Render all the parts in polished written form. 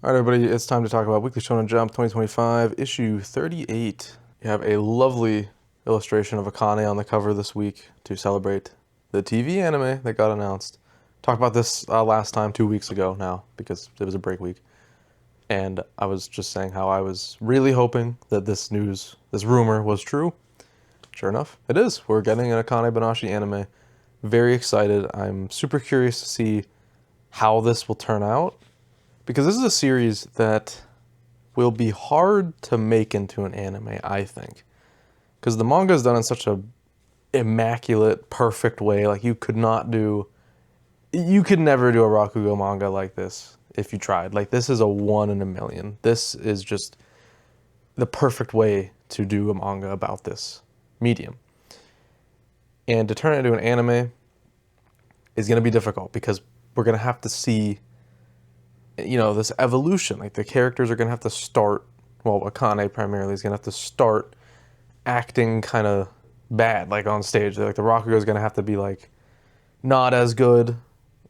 All right, everybody, it's time to talk about Weekly Shonen Jump 2025, issue 38. You have a lovely illustration of Akane on the cover this week to celebrate the TV anime that got announced. Talked about this last time 2 weeks ago now because it was a break week. And I was just saying how I was really hoping that this rumor was true. Sure enough, it is. We're getting an Akane-banashi anime. Very excited. I'm super curious to see how this will turn out, because this is a series that will be hard to make into an anime, I think. Because the manga is done in such a immaculate, perfect way. Like, you could never do a Rakugo manga like this if you tried. Like, this is a 1 in a million. This is just the perfect way to do a manga about this medium. And to turn it into an anime is going to be difficult because we're going to have to see, this evolution. Like, the characters are going to have to start, well, Akane primarily is going to have to start acting kind of bad, like, on stage. Like, the Rakugo is going to have to be, like, not as good.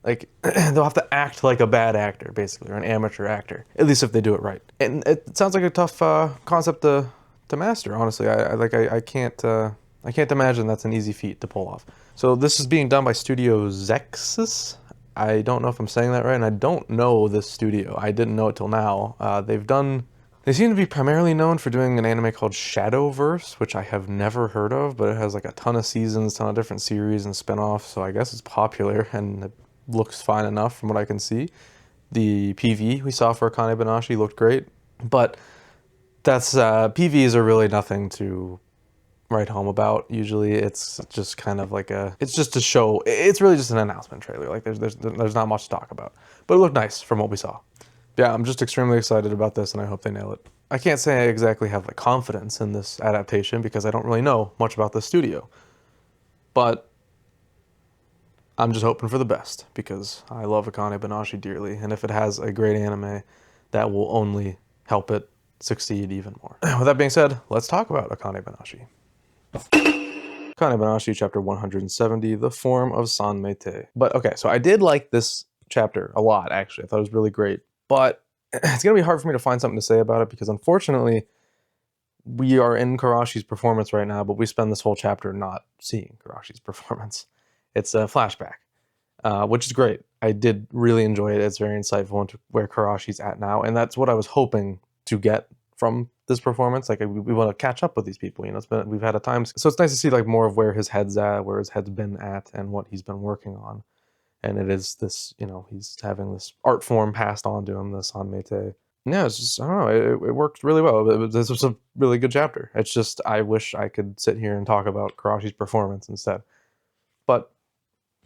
Like, they'll have to act like a bad actor, basically, or an amateur actor, at least if they do it right. And it sounds like a tough concept to master, honestly. I can't imagine that's an easy feat to pull off. So this is being done by Studio Zexus. I don't know if I'm saying that right, and I don't know this studio. I didn't know it till now. They seem to be primarily known for doing an anime called Shadowverse, which I have never heard of, but it has like a ton of seasons, ton of different series and spin-offs, so I guess it's popular, and it looks fine enough from what I can see. The PV we saw for Akane-banashi looked great, but that's PVs are really nothing to write home about. Usually it's just kind of like it's just a show. It's really just an announcement trailer. Like, there's not much to talk about, but it looked nice from what we saw. Yeah, I'm just extremely excited about this, and I hope they nail it. I can't say I exactly have like confidence in this adaptation because I don't really know much about the studio, but I'm just hoping for the best because I love Akane-banashi dearly, and if it has a great anime, that will only help it succeed even more. With that being said, let's talk about Akane-banashi. Akane-banashi Chapter 170, The Form of Sanmei-te. But okay, so I did like this chapter a lot, actually. I thought it was really great. But it's going to be hard for me to find something to say about it because, unfortunately, we are in Karashi's performance right now, but we spend this whole chapter not seeing Karashi's performance. It's a flashback, which is great. I did really enjoy it. It's very insightful into where Karashi's at now, and that's what I was hoping to get from this performance. Like, we want to catch up with these people, we've had a time, so it's nice to see like more of where his head's at, where his head's been at, and what he's been working on. And it is this, he's having this art form passed on to him, this Sanmei-te. Yeah, it's just, I don't know, it worked really well. This was a really good chapter. It's just, I wish I could sit here and talk about Karashi's performance instead. But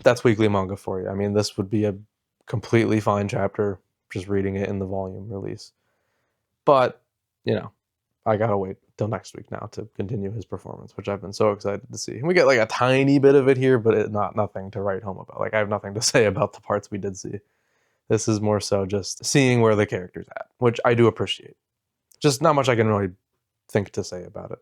that's weekly manga for you. I mean, this would be a completely fine chapter, just reading it in the volume release. But, I gotta wait till next week now to continue his performance, which I've been so excited to see. And we get like a tiny bit of it here, but nothing to write home about. Like, I have nothing to say about the parts we did see. This is more so just seeing where the character's at, which I do appreciate. Just not much I can really think to say about it.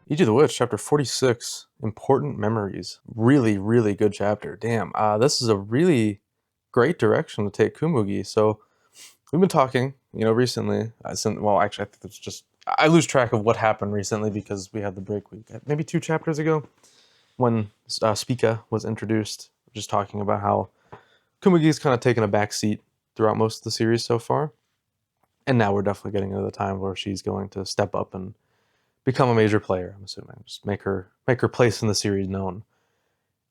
Ichi the Witch, Chapter 46, Important Memories. Really, really good chapter. Damn, this is a really great direction to take Kumugi. So we've been talking, recently. Well, actually, I think it's just, I lose track of what happened recently because we had the break week. Maybe 2 chapters ago, when Spica was introduced, just talking about how Kumugi's kind of taken a back seat throughout most of the series so far. And now we're definitely getting into the time where she's going to step up and become a major player, I'm assuming. Just make her place in the series known.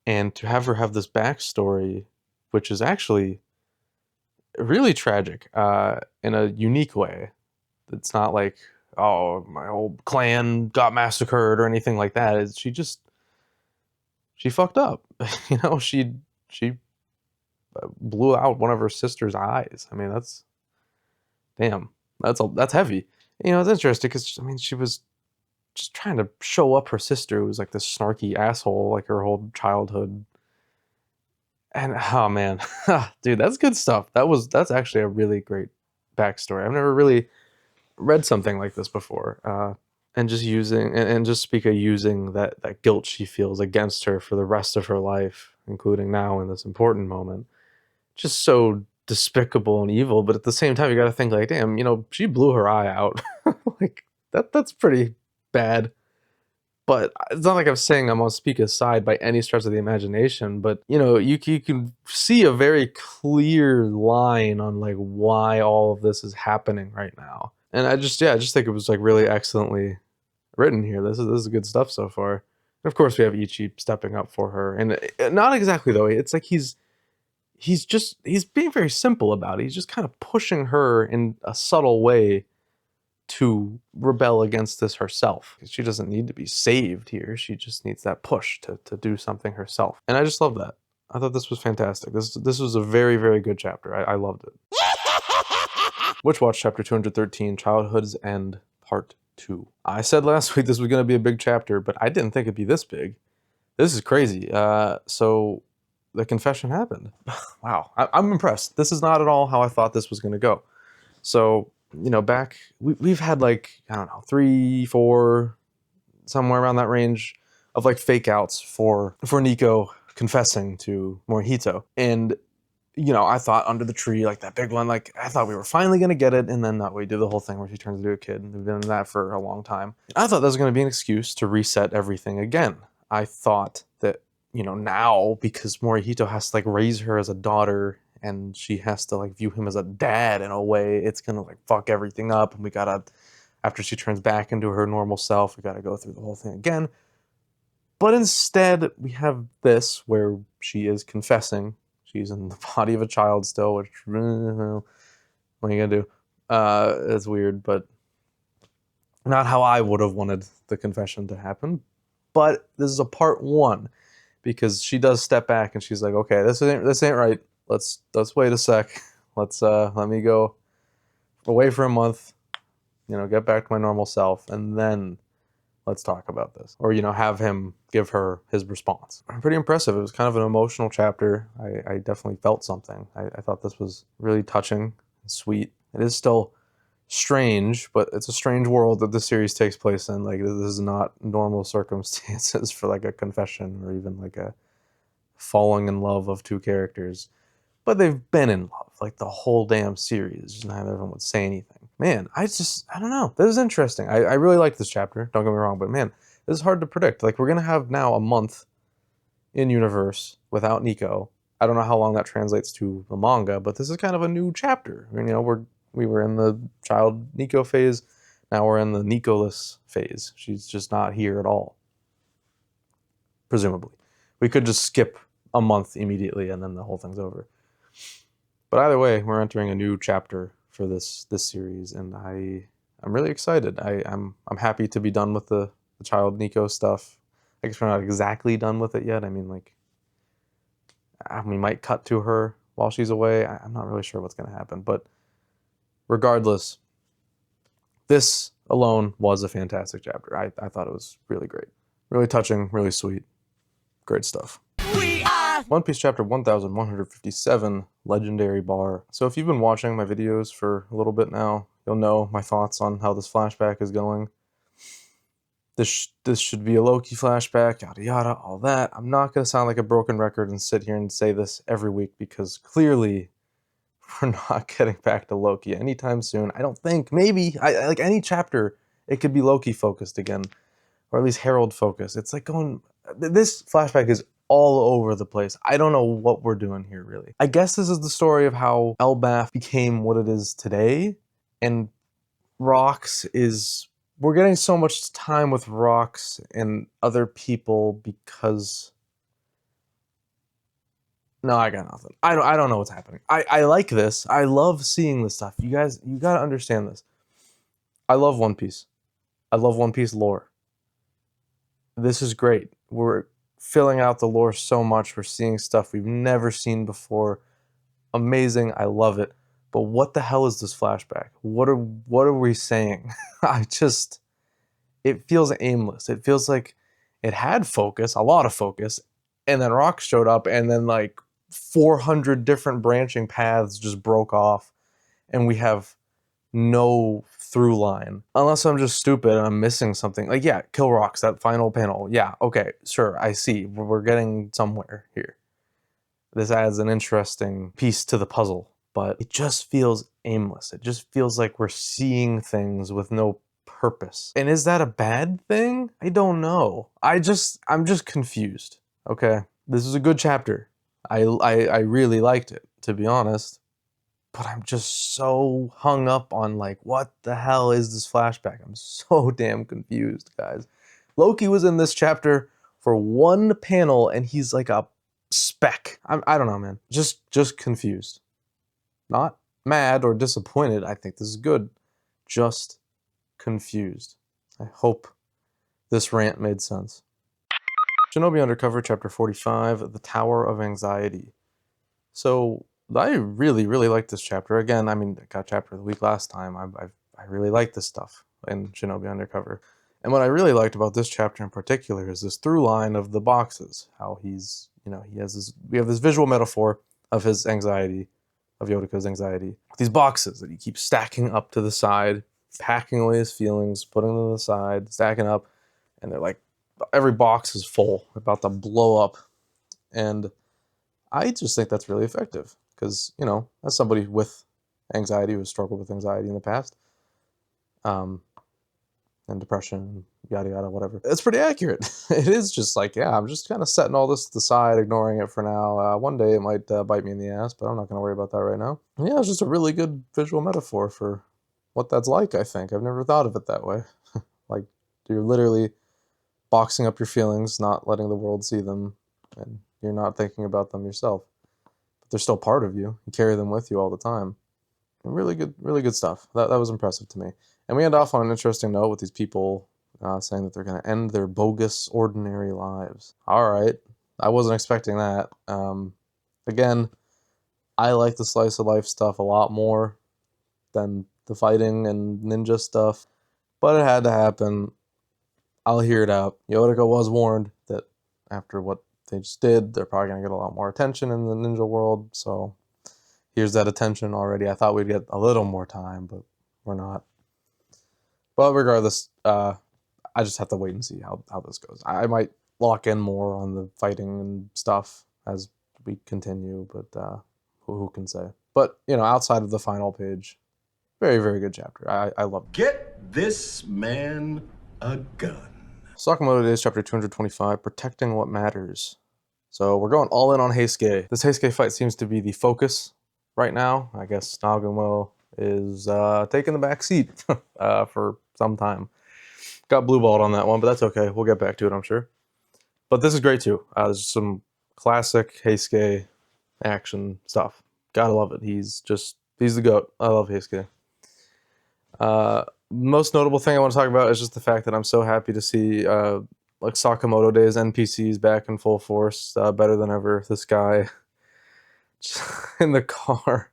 And to have her have this backstory, which is actually really tragic in a unique way. It's not like, oh, my whole clan got massacred or anything like that. She fucked up. She blew out one of her sister's eyes. I mean, that's heavy. It's interesting because, she was just trying to show up her sister, who was like this snarky asshole like her whole childhood. And oh man, dude, that's good stuff. That's actually a really great backstory. I've never really read something like this before. And just Spica using that guilt she feels against her for the rest of her life, including now in this important moment, just so despicable and evil, but at the same time, you got to think like, damn, you know, she blew her eye out. Like that's pretty bad. But it's not like I'm saying I'm on Spica's side by any stretch of the imagination, but you know, you can see a very clear line on like why all of this is happening right now. And I just think it was like really excellently written here. This is good stuff so far. And of course we have Ichi stepping up for her. And not exactly though. It's like he's being very simple about it. He's just kind of pushing her in a subtle way to rebel against this herself. She doesn't need to be saved here. She just needs that push to do something herself. And I just love that. I thought this was fantastic. This was a very, very good chapter. I loved it. Witch Watch Chapter 213, Childhood's End, Part 2. I said last week this was going to be a big chapter, but I didn't think it'd be this big. This is crazy. So the confession happened. Wow. I'm impressed. This is not at all how I thought this was going to go. So, you know, we've had like, I don't know, 3, 4, somewhere around that range of like fake outs for Nico confessing to Morihito. And, you know, I thought Under the Tree, like that big one, like I thought we were finally going to get it. And then we do the whole thing where she turns into a kid. And we've been in that for a long time. I thought that was going to be an excuse to reset everything again. I thought that, you know, now because Morihito has to like raise her as a daughter and she has to like view him as a dad in a way, it's gonna like fuck everything up, and we gotta, after she turns back into her normal self, we gotta go through the whole thing again. But instead we have this where she is confessing. She's in the body of a child still, which what are you gonna do? It's weird, but not how I would have wanted the confession to happen. But this is a part 1, because she does step back and she's like, okay, this ain't right. Let's wait a sec. Let me go away for a month, you know, get back to my normal self, and then let's talk about this. Or, you know, have him give her his response. Pretty impressive. It was kind of an emotional chapter. I definitely felt something. I thought this was really touching and sweet. It is still strange, but it's a strange world that the series takes place in. Like, this is not normal circumstances for like a confession or even like a falling in love of 2 characters. But they've been in love like the whole damn series. Just not everyone would say anything. Man, I don't know. This is interesting. I really like this chapter. Don't get me wrong, but man, this is hard to predict. Like, we're gonna have now a month in universe without Nico. I don't know how long that translates to the manga, but this is kind of a new chapter. I mean, you know, we were in the child Nico phase. Now we're in the Nico-less phase. She's just not here at all. Presumably. We could just skip a month immediately and then the whole thing's over. But either way, we're entering a new chapter for this series, and I'm really excited. I'm happy to be done with the child Nico stuff. I guess we're not exactly done with it yet. I mean, like, we might cut to her while she's away. I'm not really sure what's going to happen, but regardless, this alone was a fantastic chapter. I thought it was really great. Really touching, really sweet. Great stuff. One Piece Chapter 1157, Legendary Bar. So if you've been watching my videos for a little bit now, you'll know my thoughts on how this flashback is going. This should be a Loki flashback, yada yada, all that. I'm not going to sound like a broken record and sit here and say this every week, because clearly we're not getting back to Loki anytime soon. I don't think. Maybe. Like any chapter, it could be Loki focused again, or at least Herald focused. It's like going... This flashback is all over the place. I don't know what we're doing here, really. I guess this is the story of how Elbaf became what it is today, and Rox is... We're getting so much time with Rox and other people because... No, I got nothing. I don't know what's happening. I like this. I love seeing this stuff. You guys, you gotta understand this. I love One Piece. I love One Piece lore. This is great. We're filling out the lore so much. We're seeing stuff we've never seen before. Amazing. I love it. But what the hell is this flashback? What are we saying? It feels aimless. It feels like it had focus, a lot of focus, and then Rock showed up, and then like 400 different branching paths just broke off, and we have no through line. Unless I'm just stupid and I'm missing something. Like, yeah, Kill Rocks, that final panel. Yeah, okay, sure, I see. We're getting somewhere here. This adds an interesting piece to the puzzle. but it just feels aimless. It just feels like we're seeing things with no purpose. And is that a bad thing? I don't know. I'm just confused. Okay, this is a good chapter. I really liked it, to be honest. But I'm just so hung up on like, what the hell is this flashback? I'm so damn confused, guys. Loki was in this chapter for one panel and he's like a speck. I don't know, man. Just confused. Not mad or disappointed. I think this is good. Just confused. I hope this rant made sense. Shinobi Undercover, Chapter 45, The Tower of Anxiety. So, I really like this chapter. Again, I mean, I got Chapter of the Week last time. I really like this stuff in Shinobi Undercover. And what I really liked about this chapter in particular is this through line of the boxes. How he's, he has this, we have this visual metaphor of his anxiety, of Yotaka's anxiety. These boxes that he keeps stacking up to the side, packing away his feelings, putting them to the side, stacking up, and they're like, every box is full, about to blow up. And I just think that's really effective because, as somebody with anxiety who has struggled with anxiety in the past, and depression, yada yada, whatever, it's pretty accurate. It is just like, yeah, I'm just kind of setting all this to the side, ignoring it for now. One day it might bite me in the ass, but I'm not going to worry about that right now. And yeah, it's just a really good visual metaphor for what that's like, I think. I've never thought of it that way. Like, you're literally boxing up your feelings, not letting the world see them, and you're not thinking about them yourself. But they're still part of you. You carry them with you all the time. And really good stuff. That was impressive to me. And we end off on an interesting note with these people saying that they're going to end their bogus, ordinary lives. All right. I wasn't expecting that. Again, I like the slice of life stuff a lot more than the fighting and ninja stuff. But it had to happen. I'll hear it out. Yotaka was warned that after what they just did, they're probably going to get a lot more attention in the ninja world. So here's that attention already. I thought we'd get a little more time, but we're not. But regardless, I just have to wait and see how this goes. I might lock in more on the fighting and stuff as we continue, but who can say? But, outside of the final page, very good chapter. I love it. Get this man a gun. Sakamoto Days, Chapter 225, Protecting What Matters. So we're going all in on Heisuke. This Heisuke fight seems to be the focus right now. I guess Nagumo is taking the back seat for some time. Got blue balled on that one, but that's okay. We'll get back to it, I'm sure. But this is great too. There's some classic Heisuke action stuff. Gotta love it. He's the GOAT. I love Heisuke. Most notable thing I want to talk about is just the fact that I'm so happy to see like Sakamoto Days NPCs back in full force, better than ever. This guy in the car,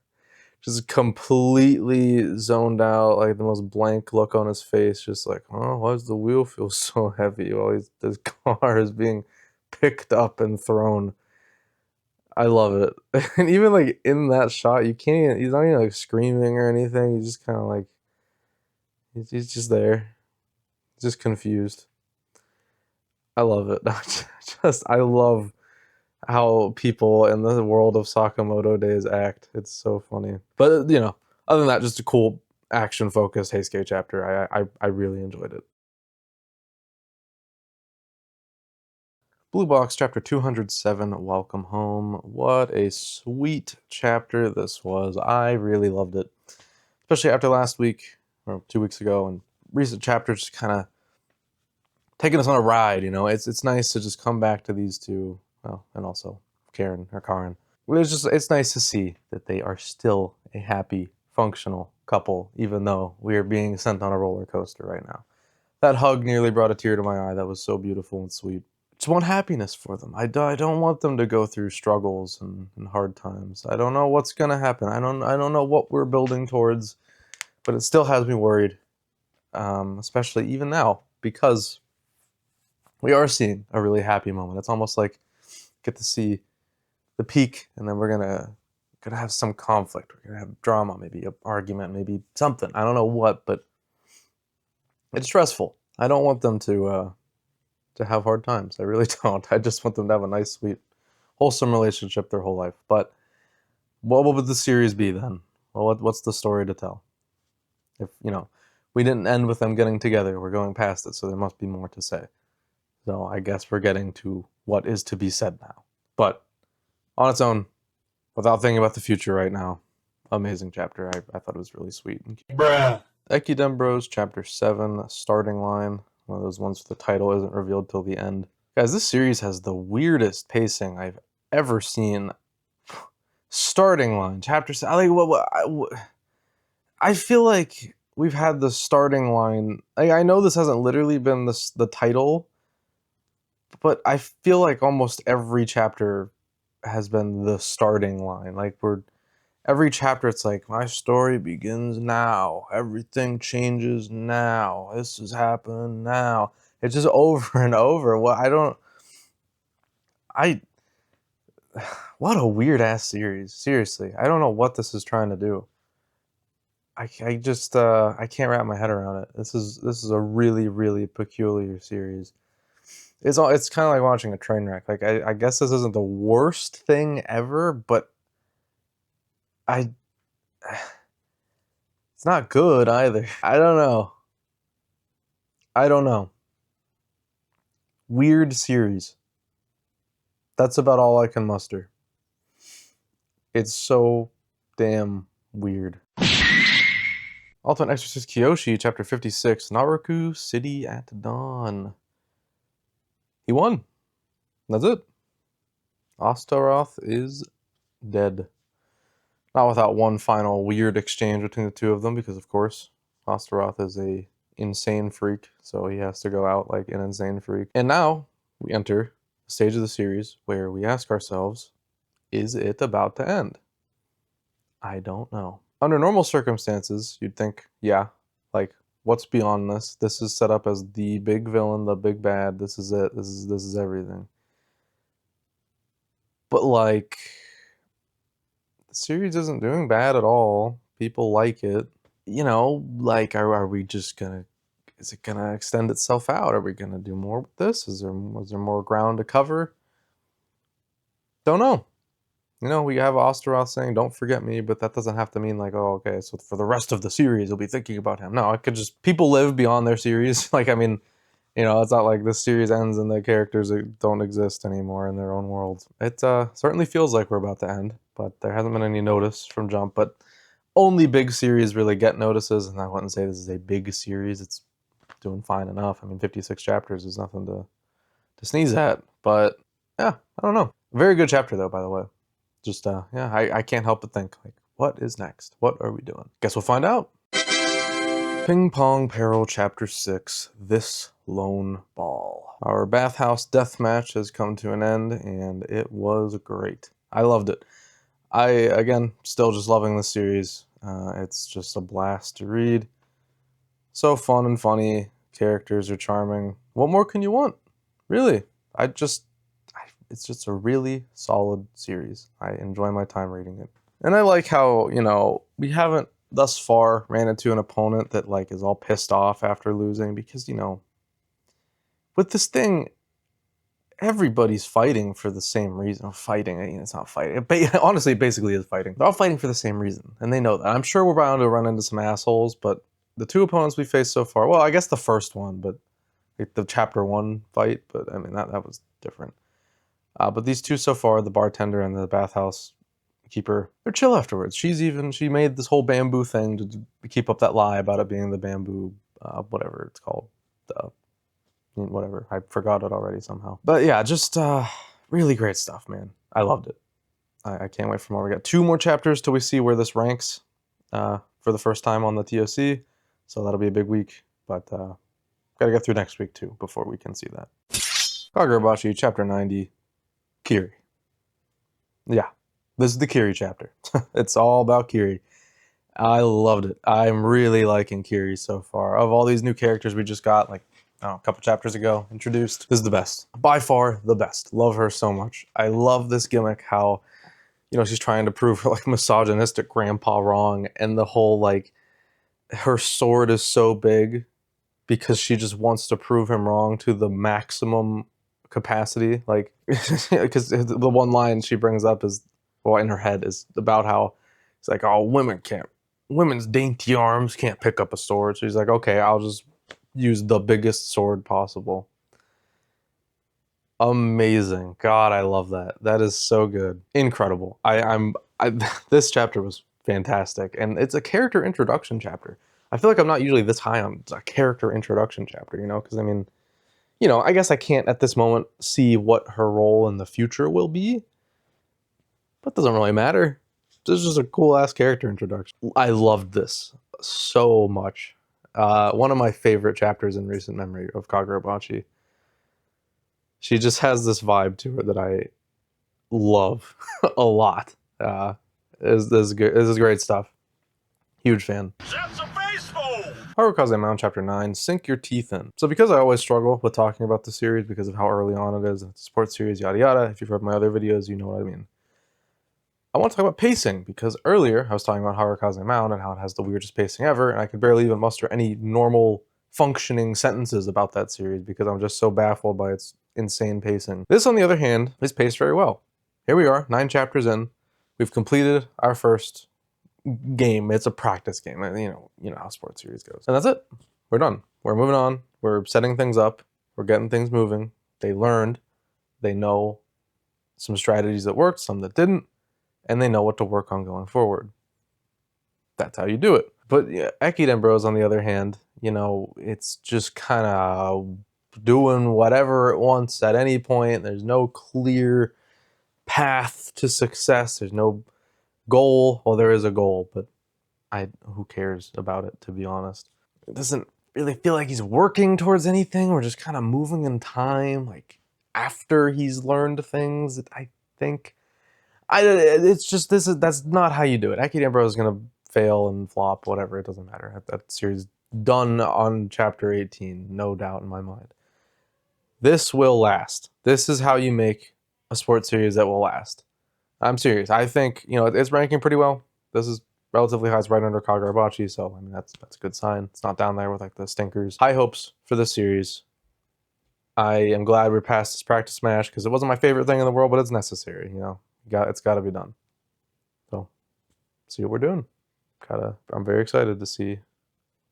just completely zoned out, like the most blank look on his face, just like, oh, why does the wheel feel so heavy while this car is being picked up and thrown? I love it. And even like in that shot, he's not even like screaming or anything. He's just kind of like, he's just there, just confused. I love it. I love how people in the world of Sakamoto Days act. It's so funny. But other than that, just a cool action focused Heisuke chapter. I really enjoyed it. Blue Box Chapter 207, Welcome Home. What a sweet chapter this was. I really loved it. Especially after last week, or 2 weeks ago, and recent chapters just kind of taking us on a ride, It's nice to just come back to these two, well, and also Karen. It's nice to see that they are still a happy, functional couple, even though we are being sent on a roller coaster right now. That hug nearly brought a tear to my eye. That was so beautiful and sweet. Just want happiness for them. I don't want them to go through struggles and hard times. I don't know what's gonna happen. I don't know what we're building towards, but it still has me worried, especially even now, because we are seeing a really happy moment. It's almost like get to see the peak, and then we're gonna have some conflict. We're gonna have drama, maybe an argument, maybe something. I don't know what, but it's stressful. I don't want them to have hard times. I really don't. I just want them to have a nice, sweet, wholesome relationship their whole life. But What would the series be then? Well, what's the story to tell? If, we didn't end with them getting together. We're going past it, so there must be more to say. So I guess we're getting to what is to be said now. But on its own, without thinking about the future right now, amazing chapter. I thought it was really sweet. Bruh. Ekiden Bros, Chapter 7, Starting Line. One of those ones where the title isn't revealed till the end. Guys, this series has the weirdest pacing I've ever seen. Starting Line, Chapter 7. I feel like we've had the starting line. I know this hasn't literally been the title, but I feel like almost every chapter has been the starting line. Like every chapter it's like, my story begins now. Everything changes now. This has happened now. It's just over and over. What a weird ass series. Seriously. I don't know what this is trying to do. I just I can't wrap my head around it. This is a really, really peculiar series. It's kind of like watching a train wreck. Like I guess this isn't the worst thing ever, but I it's not good either. I don't know. Weird series. That's about all I can muster. It's so damn weird. Ultimate Exorcist Kiyoshi, Chapter 56, Naruku City at Dawn. He won. That's it. Astaroth is dead. Not without one final weird exchange between the two of them, because of course, Astaroth is a insane freak, so he has to go out like an insane freak. And now we enter the stage of the series where we ask ourselves, is it about to end? I don't know. Under normal circumstances, you'd think, yeah, like, what's beyond this? This is set up as the big villain, the big bad. This is it. This is everything. But like, the series isn't doing bad at all. People like it. Like, are we just gonna? Is it gonna extend itself out? Are we gonna do more with this? Was there more ground to cover? Don't know. We have Osteroth saying, "Don't forget me," but that doesn't have to mean like, oh, okay, so for the rest of the series, you'll be thinking about him. No, it could just people live beyond their series. Like, I mean, it's not like this series ends and the characters don't exist anymore in their own worlds. It certainly feels like we're about to end, but there hasn't been any notice from Jump. But only big series really get notices, and I wouldn't say this is a big series. It's doing fine enough. I mean, 56 chapters is nothing to sneeze at. But yeah, I don't know. Very good chapter though, by the way. Just yeah, I can't help but think, like, what is next? What are we doing? Guess we'll find out. Ping-Pong Peril Chapter 6, This Lone Ball. Our bathhouse death match has come to an end, and it was great. I loved it. Again, still just loving the series. It's just a blast to read. So fun and funny. Characters are charming. What more can you want? Really. It's just a really solid series. I enjoy my time reading it. And I like how, we haven't thus far ran into an opponent that like is all pissed off after losing, because, with this thing, everybody's fighting for the same reason. Fighting, it's not fighting. Honestly, it basically is fighting. They're all fighting for the same reason, and they know that. I'm sure we're bound to run into some assholes, but the two opponents we faced so far, well, I guess the first one, but like the Chapter 1 fight, but I mean, that was different. But these two so far, the bartender and the bathhouse keeper, they're chill afterwards. She made this whole bamboo thing to keep up that lie about it being the bamboo, whatever it's called. Whatever. I forgot it already somehow. But yeah, just really great stuff, man. I loved it. I can't wait for more. We got 2 more chapters till we see where this ranks for the first time on the TOC. So that'll be a big week. But gotta get through next week too before we can see that. Kagurabachi Chapter 90. Kiri. Yeah, this is the Kiri chapter. It's all about Kiri. I loved it. I'm really liking Kiri so far. Of all these new characters we just got, like, I don't know, a couple chapters ago, introduced, this is the best. By far the best. Love her so much. I love this gimmick, how, she's trying to prove her, like, misogynistic grandpa wrong, and the whole, like, her sword is so big because she just wants to prove him wrong to the maximum capacity. Like, because the one line she brings up is, well, in her head is about how it's like, oh, women's dainty arms can't pick up a sword. So he's like, okay, I'll just use the biggest sword possible. Amazing. God, I love that. That is so good. Incredible. This chapter was fantastic. And it's a character introduction chapter. I feel like I'm not usually this high on a character introduction chapter, you know, because I mean, you know, I guess I can't at this moment see what her role in the future will be, but it doesn't really matter. This is just a cool ass character introduction. I loved this so much. One of my favorite chapters in recent memory of Kagurabachi. She just has this vibe to her that I love a lot. This is good. This is great stuff. Huge fan. Harukaze Mound Chapter 9, Sink Your Teeth In. So because I always struggle with talking about the series because of how early on it is, it's a sports series, yada yada, if you've read my other videos, you know what I mean. I want to talk about pacing, because earlier I was talking about Harukaze Mound and how it has the weirdest pacing ever, and I could barely even muster any normal functioning sentences about that series because I'm just so baffled by its insane pacing. This, on the other hand, is paced very well. Here we are, 9 chapters in. We've completed our first game. It's a practice game. You know how sports series goes. And that's it. We're done. We're moving on. We're setting things up. We're getting things moving. They learned. They know some strategies that worked, some that didn't, and they know what to work on going forward. That's how you do it. But yeah, Ekiden Bros, on the other hand, you know, it's just kind of doing whatever it wants at any point. There's no clear path to success. There's no goal. Well, there is a goal, but who cares about it, to be honest. It doesn't really feel like he's working towards anything. We're just kind of moving in time, like after he's learned things. I think it's just that's not how you do it. Akane Bro is gonna fail and flop, whatever. It doesn't matter. That series done on chapter 18, no doubt in my mind. This will last. This is how you make a sports series that will last. I'm serious. I think, you know, it's ranking pretty well. This is relatively high. It's right under Kagurabachi, so I mean that's a good sign. It's not down there with like the stinkers. High hopes for this series. I am glad we're past this practice smash because it wasn't my favorite thing in the world, but it's necessary. You know, it's got to be done. So, see what we're doing. I'm very excited to see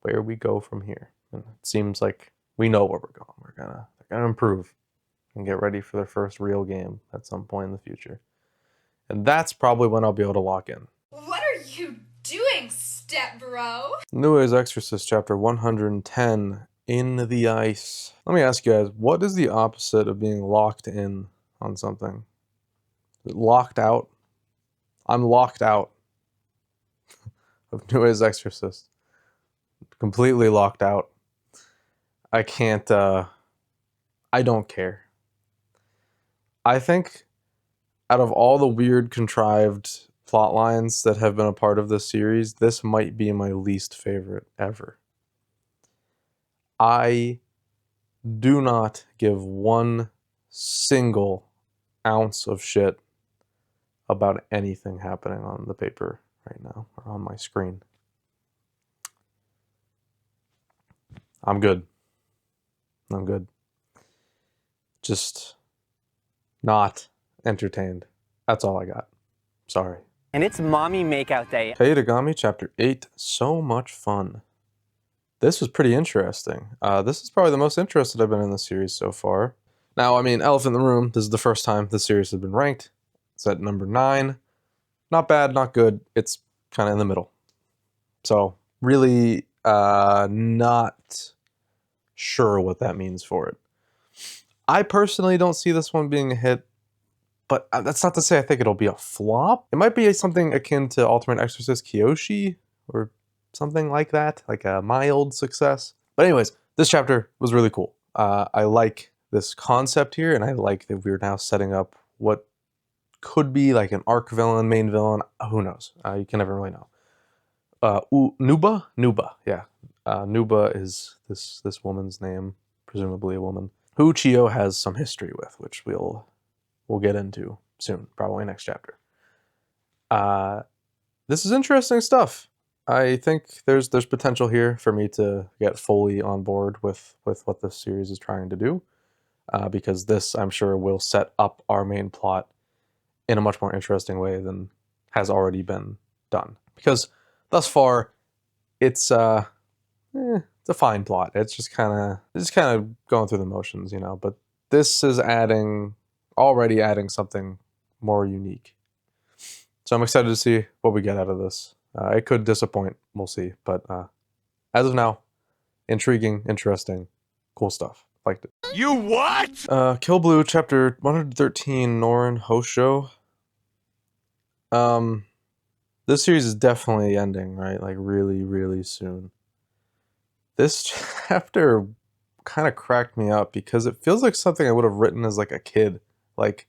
where we go from here. And it seems like we know where we're going. They're gonna improve and get ready for their first real game at some point in the future. And that's probably when I'll be able to lock in. What are you doing, step bro? Nue's Exorcist Chapter 110, In the Ice. Let me ask you guys, what is the opposite of being locked in on something? Is it locked out? I'm locked out of Nue's Exorcist. Completely locked out. I can't, I don't care. I think out of all the weird, contrived plot lines that have been a part of this series, this might be my least favorite ever. I do not give one single ounce of shit about anything happening on the paper right now or on my screen. I'm good. I'm good. Just not entertained. That's all I got. Sorry. And it's mommy makeout day. Kaedegami Chapter 8. So much fun. This was pretty interesting. This is probably the most interested I've been in the series so far. Now, I mean, elephant in the room, this is the first time the series has been ranked. It's at number 9. Not bad, not good. It's kind of in the middle. So, really not sure what that means for it. I personally don't see this one being a hit, but that's not to say I think it'll be a flop. It might be something akin to Ultimate Exorcist Kiyoshi, or something like that, like a mild success. But anyways, this chapter was really cool. I like this concept here, and I like that we're now setting up what could be like an arc villain, main villain. Who knows? You can never really know. Nuba, yeah. Nuba is this woman's name, presumably a woman, who Chiyo has some history with, which we'll get into soon, probably next chapter. This is interesting stuff. I think there's potential here for me to get fully on board with what this series is trying to do, because this, I'm sure, will set up our main plot in a much more interesting way than has already been done. Because thus far, it's a fine plot. It's just kind of going through the motions, you know. But this is already adding something more unique. So I'm excited to see what we get out of this. It could disappoint, we'll see. But as of now, intriguing, interesting, cool stuff. Liked it. You what? Kill Blue Chapter 113, Norin Hosho. This series is definitely ending, right? Like really, really soon. This chapter kind of cracked me up because it feels like something I would have written as like a kid. Like,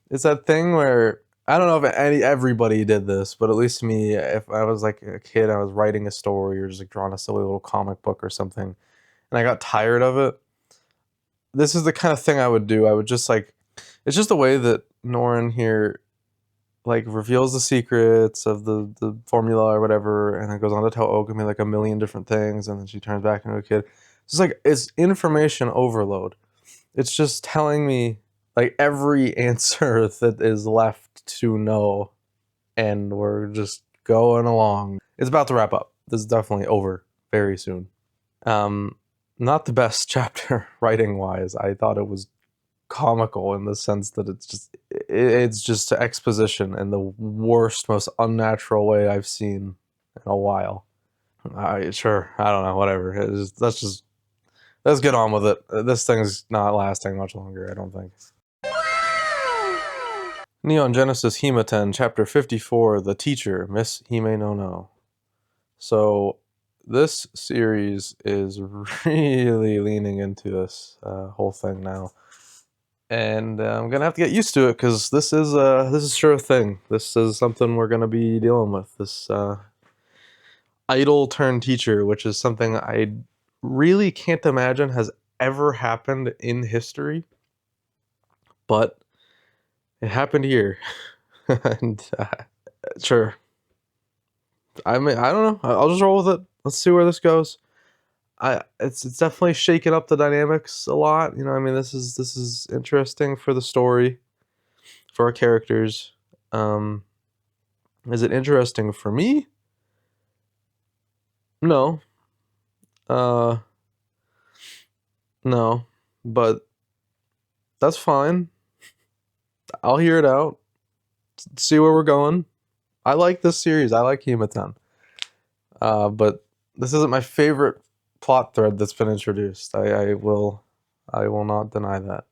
it's that thing where I don't know if everybody did this, but at least me, if I was like a kid, I was writing a story or just like drawing a silly little comic book or something, and I got tired of it. This is the kind of thing I would do. I would just like, it's just the way that Norin here like reveals the secrets of the formula or whatever, and then goes on to tell Ogami like a million different things, and then she turns back into a kid. It's like, it's information overload. It's just telling me like every answer that is left to know, and we're just going along. It's about to wrap up. This is definitely over very soon. Not the best chapter writing wise. I thought it was comical in the sense that it's just exposition in the worst, most unnatural way I've seen in a while. Sure, I don't know, whatever. Let's get on with it. This thing's not lasting much longer, I don't think. Neon Genesis Hima-Ten, Chapter 54, The Teacher, Miss Hime no No. So, this series is really leaning into this whole thing now. And I'm gonna have to get used to it because this is sure a thing. This is something we're gonna be dealing with. This idol turned teacher, which is something I really can't imagine has ever happened in history, but it happened here. And sure, I mean, I don't know. I'll just roll with it. Let's see where this goes. It's definitely shaken up the dynamics a lot. You know, I mean, this is interesting for the story, for our characters. Is it interesting for me? No. No. But that's fine. I'll hear it out. See where we're going. I like this series. I like Hima-Ten. But this isn't my favorite plot thread that's been introduced. I will not deny that.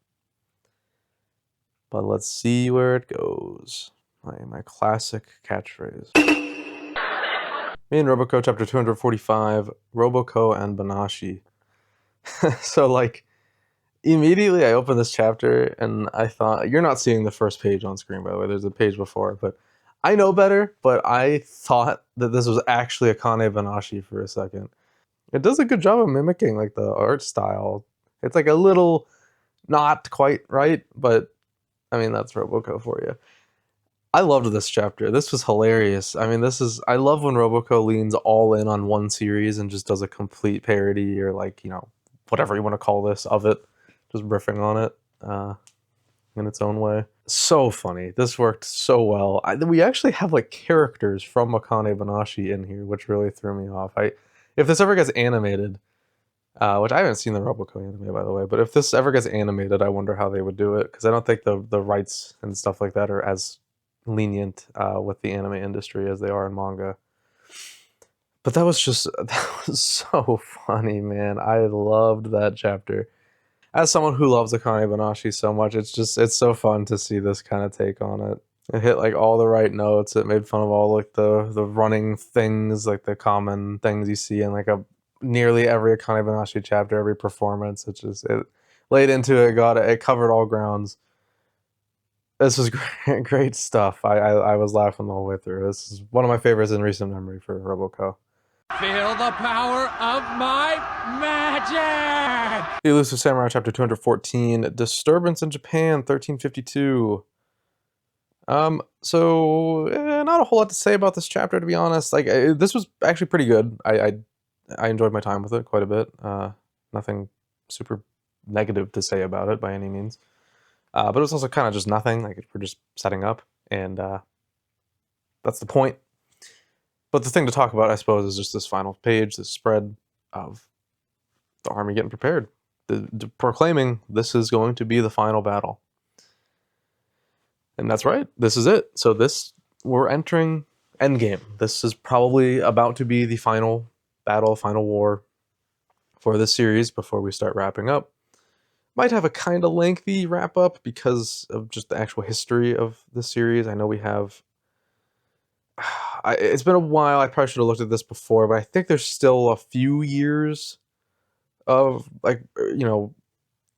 But let's see where it goes. My classic catchphrase. Me and Roboco Chapter 245, Roboco and Banashi. So like, immediately I opened this chapter and I thought, you're not seeing the first page on screen, by the way, there's a page before, but I know better, but I thought that this was actually Akane-banashi for a second. It does a good job of mimicking like the art style. It's like a little not quite right, but I mean, that's Roboco for you. I loved this chapter. This was hilarious. I mean, I love when Roboco leans all in on one series and just does a complete parody or like, you know, whatever you want to call this of it. Just riffing on it in its own way. So funny. This worked so well. We actually have like characters from Akane-banashi in here, which really threw me off. If this ever gets animated, which I haven't seen the Roboco anime, by the way, but if this ever gets animated, I wonder how they would do it, because I don't think the rights and stuff like that are as lenient with the anime industry as they are in manga. But that was so funny, man. I loved that chapter. As someone who loves Akane-banashi so much, it's so fun to see this kind of take on it. It hit like all the right notes. It made fun of all like the running things, like the common things you see in like nearly every Akane-banashi chapter, every performance. It laid into it, it covered all grounds. This was great stuff. I was laughing the whole way through. This is one of my favorites in recent memory for Roboco. Feel the power of my magic! The Elusive Samurai Chapter 214, Disturbance in Japan, 1352. So not a whole lot to say about this chapter, to be honest. Like, this was actually pretty good. I enjoyed my time with it quite a bit. Nothing super negative to say about it by any means. But it was also kind of just nothing. Like, we're just setting up. And that's the point. But the thing to talk about, I suppose, is just this final page, this spread of the army getting prepared, proclaiming this is going to be the final battle. And that's right, this is it. So we're entering Endgame. This is probably about to be the final battle, final war for this series before we start wrapping up. Might have a kind of lengthy wrap up because of just the actual history of the series. I know we have... it's been a while. I probably should have looked at this before, but I think there's still a few years of, like, you know,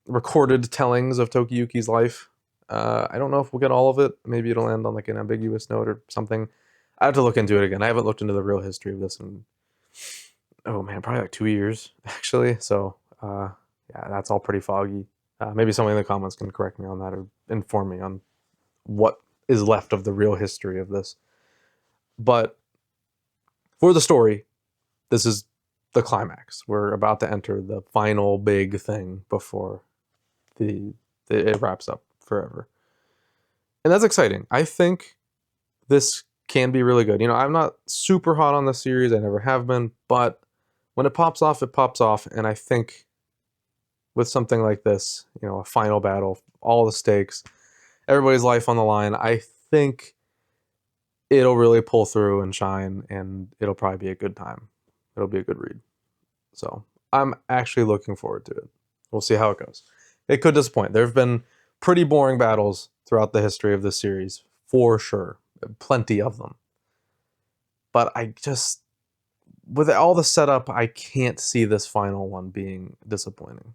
recorded tellings of Tokiyuki's life. I don't know if we'll get all of it. Maybe it'll end on like an ambiguous note or something. I have to look into it again. I haven't looked into the real history of this in, oh man, probably like 2 years actually. So yeah, that's all pretty foggy. Maybe someone in the comments can correct me on that or inform me on what is left of the real history of this. But for the story, this is the climax. We're about to enter the final big thing before it wraps up forever. And that's exciting. I think this can be really good. You know, I'm not super hot on this series. I never have been. But when it pops off, it pops off. And I think with something like this, you know, a final battle, all the stakes, everybody's life on the line, I think it'll really pull through and shine, and it'll probably be a good time. It'll be a good read. So I'm actually looking forward to it. We'll see how it goes. It could disappoint. There have been pretty boring battles throughout the history of this series, for sure. Plenty of them. But I just, with all the setup, I can't see this final one being disappointing.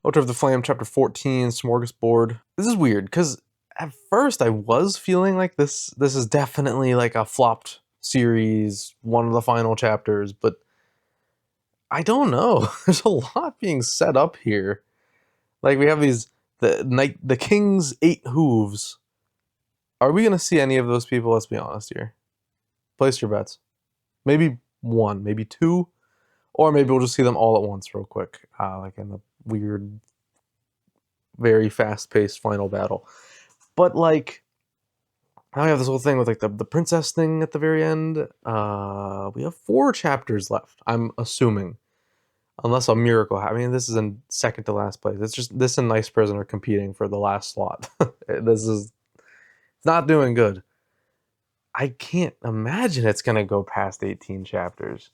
Altar of the Flame, Chapter 14, Smorgasbord. This is weird, because at first I was feeling like this is definitely like a flopped series, one of the final chapters, but I don't know. There's a lot being set up here. Like, we have the King's 8 hooves. Are we going to see any of those people? Let's be honest here. Place your bets. Maybe 1, maybe 2, or maybe we'll just see them all at once real quick, like in the weird, very fast-paced final battle. But, like, now we have this whole thing with, like, the princess thing at the very end. We have 4 chapters left, I'm assuming. Unless a miracle happens. I mean, this is in second to last place. It's just this and Nice Prison are competing for the last slot. It's not doing good. I can't imagine it's going to go past 18 chapters.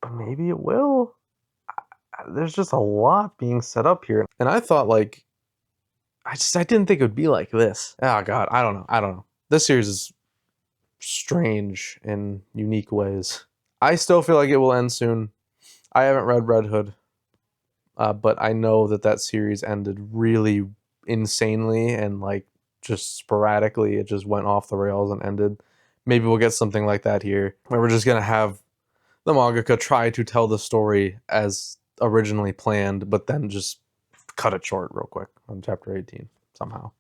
But maybe it will. There's just a lot being set up here. And I thought, like, I didn't think it would be like this. Oh god, I don't know. This series is strange in unique ways. I still feel like it will end soon. I haven't read Red Hood, but I know that series ended really insanely and, like, just sporadically. It just went off the rails and ended. Maybe we'll get something like that here, where we're just gonna have the mangaka try to tell the story as originally planned, but then just cut it short real quick on chapter 18 somehow.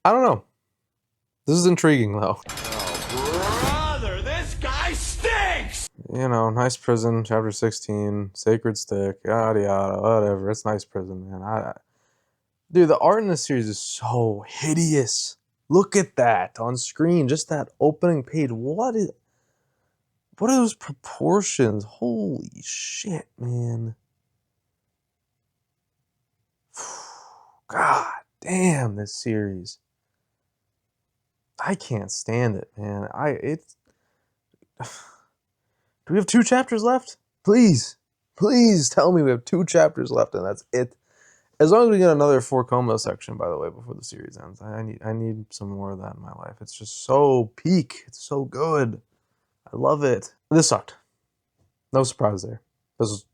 I don't know. This is intriguing though. Oh, brother, this guy stinks! You know, Nice Prison, chapter 16, Sacred Stick, yada yada, whatever. It's Nice Prison, man. Dude, the art in this series is so hideous. Look at that on screen. Just that opening page. What are those proportions? Holy shit, man. God damn, this series. I can't stand it, man. Do we have 2 chapters left? Please tell me we have 2 chapters left and that's it. As long as we get another 4 coma section, by the way, before the series ends. I need some more of that in my life. It's just so peak. It's so good. I love it. This sucked. No surprise there. This was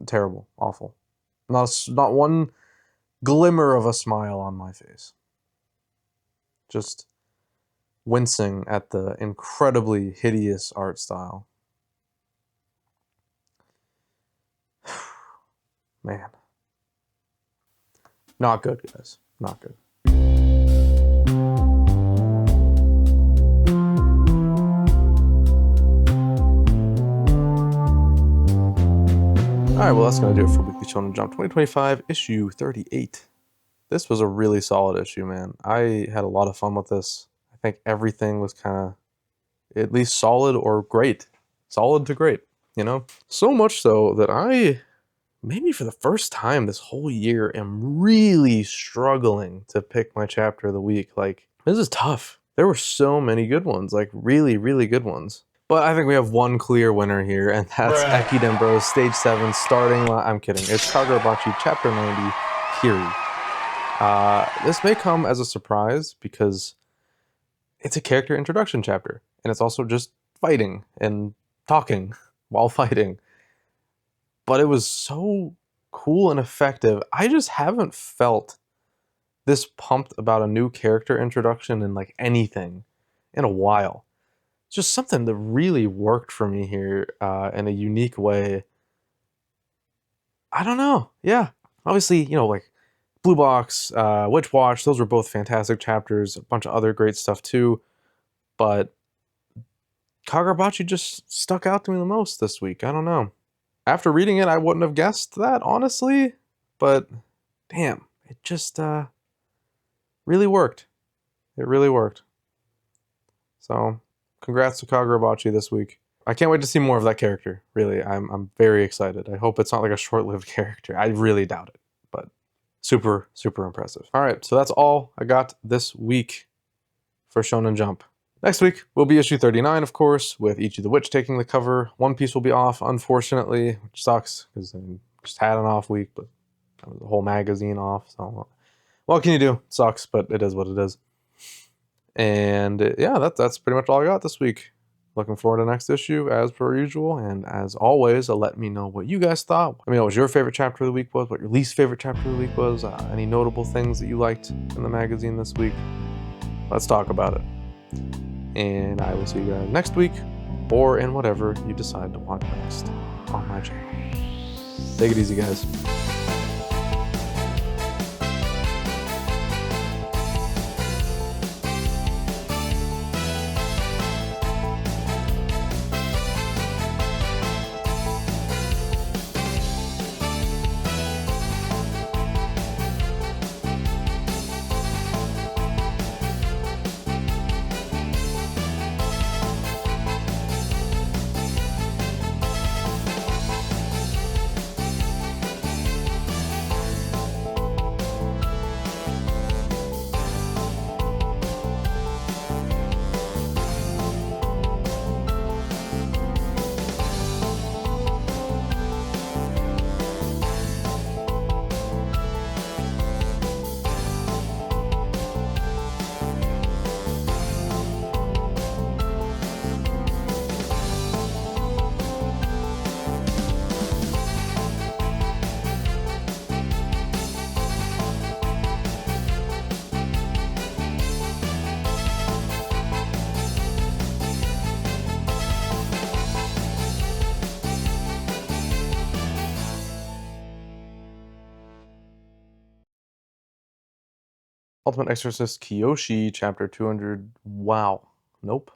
terrible. Awful. Not one glimmer of a smile on my face. Just wincing at the incredibly hideous art style. Man. Not good, guys. Not good. All Alright, well that's going to do it for Weekly Shonen Jump 2025, issue 38. This was a really solid issue, man. I had a lot of fun with this. I think everything was kind of at least solid or great. Solid to great, you know? So much so that I, maybe for the first time this whole year, am really struggling to pick my chapter of the week. Like, this is tough. There were so many good ones, like really, really good ones. But I think we have one clear winner here, and that's Ekiden Bros. Stage 7 starting I'm kidding. It's Kagurabachi Chapter 90, Kiri. This may come as a surprise because it's a character introduction chapter, and it's also just fighting and talking while fighting. But it was so cool and effective. I just haven't felt this pumped about a new character introduction in like anything in a while. Just something that really worked for me here in a unique way. I don't know. Yeah. Obviously, you know, like Blue Box, Witch Watch, those were both fantastic chapters. A bunch of other great stuff too. But Kagurabachi just stuck out to me the most this week. I don't know. After reading it, I wouldn't have guessed that, honestly. But damn, it just really worked. It really worked. So, congrats to Kagurabachi this week. I can't wait to see more of that character, really. I'm very excited. I hope it's not like a short-lived character. I really doubt it, but super, super impressive. All right, so that's all I got this week for Shonen Jump. Next week will be issue 39, of course, with Ichi the Witch taking the cover. One Piece will be off, unfortunately, which sucks, because I just had an off week, but that was the whole magazine off, so what can you do? It sucks, but it is what it is. And yeah, that's pretty much all I got this week. Looking forward to the next issue as per usual. And as always, let me know what you guys thought. Let me know what your favorite chapter of the week was, what your least favorite chapter of the week was, any notable things that you liked in the magazine this week. Let's talk about it. And I will see you guys next week or in whatever you decide to watch next on my channel. Take it easy, guys. Ultimate Exorcist Kiyoshi, Chapter 200. Wow. Nope.